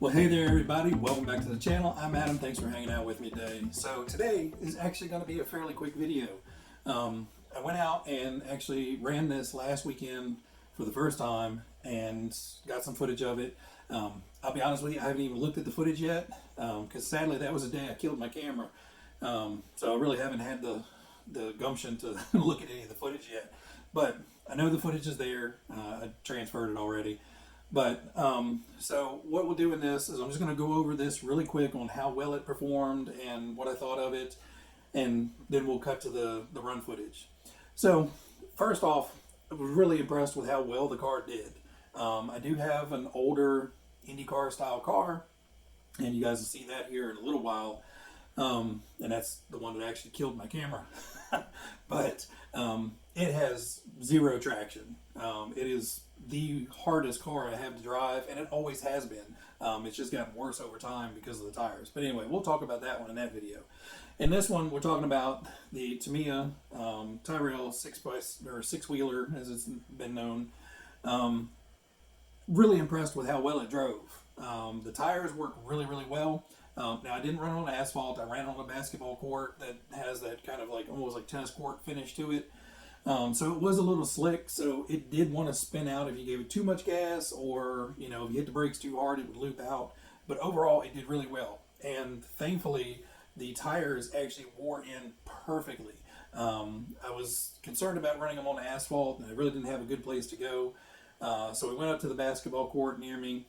Well, hey there everybody, welcome back to the channel. I'm Adam, thanks for hanging out with me today. So today is actually going to be a fairly quick video. I went out and actually ran this last weekend for the first time and got some footage of it. I'll be honest with you, I haven't even looked at the footage yet because sadly that was the day I killed my camera. So I really haven't had the gumption to look at any of the footage yet. But I know the footage is there, I transferred it already. But so what we'll do in this is I'm just going to go over this really quick on how well it performed and what I thought of it, and then we'll cut to the run footage. So first off, I was really impressed with how well the car did. I do have an older IndyCar style car, and you guys will see that here in a little while, and that's the one that actually killed my camera. But it has zero traction. It is the hardest car I have to drive, and it always has been. It's just gotten worse over time because of the tires. But anyway, we'll talk about that one in that video. In this one, we're talking about the Tamiya Tyrrell six-wheeler, as it's been known. Really impressed with how well it drove. The tires work really, really well. Now, I didn't run on asphalt. I ran on a basketball court that has that kind of like almost like tennis court finish to it. So it was a little slick, so it did want to spin out if you gave it too much gas, or if you hit the brakes too hard, it would loop out. But overall, it did really well. And thankfully, the tires actually wore in perfectly. I was concerned about running them on asphalt, and I really didn't have a good place to go. So we went up to the basketball court near me,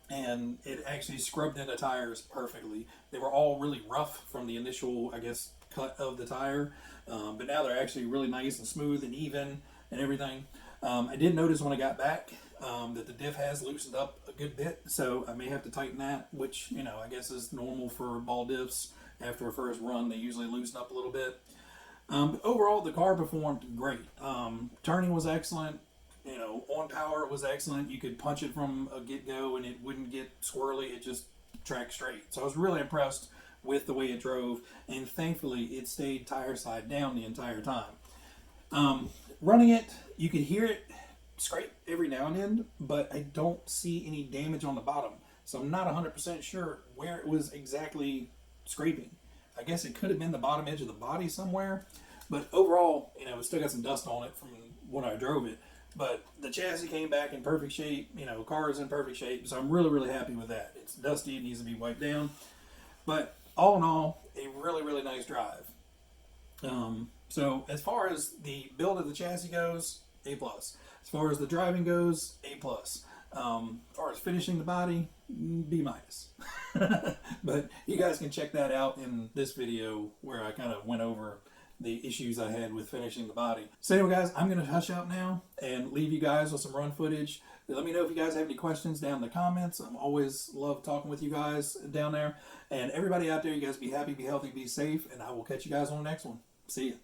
and it actually scrubbed in the tires perfectly. They were all really rough from the initial, I guess, cut of the tire, but now they're actually really nice and smooth and even and everything. I did notice when I got back that the diff has loosened up a good bit, so I may have to tighten that, which I guess is normal for ball diffs. After a first run, they usually loosen up a little bit. But overall, the car performed great. Turning was excellent. On power it was excellent. You could punch it from a get-go and it wouldn't get squirrely. It just tracked straight. So I was really impressed with the way it drove, and thankfully it stayed tire side down the entire time. Running it, you could hear it scrape every now and then, but I don't see any damage on the bottom. So I'm not 100% sure where it was exactly scraping. I guess it could have been the bottom edge of the body somewhere, but overall, it still got some dust on it from when I drove it. But the chassis came back in perfect shape, car is in perfect shape, so I'm really, really happy with that. It's dusty, it needs to be wiped down, but all in all, a really, really nice drive. So as far as the build of the chassis goes, A+. As far as the driving goes, A+. As far as finishing the body, B-. But you guys can check that out in this video where I kind of went over the issues I had with finishing the body. So anyway, guys, I'm going to hush out now and leave you guys with some run footage. Let me know if you guys have any questions down in the comments. I'm always love talking with you guys down there. And everybody out there, you guys be happy, be healthy, be safe, and I will catch you guys on the next one. See ya.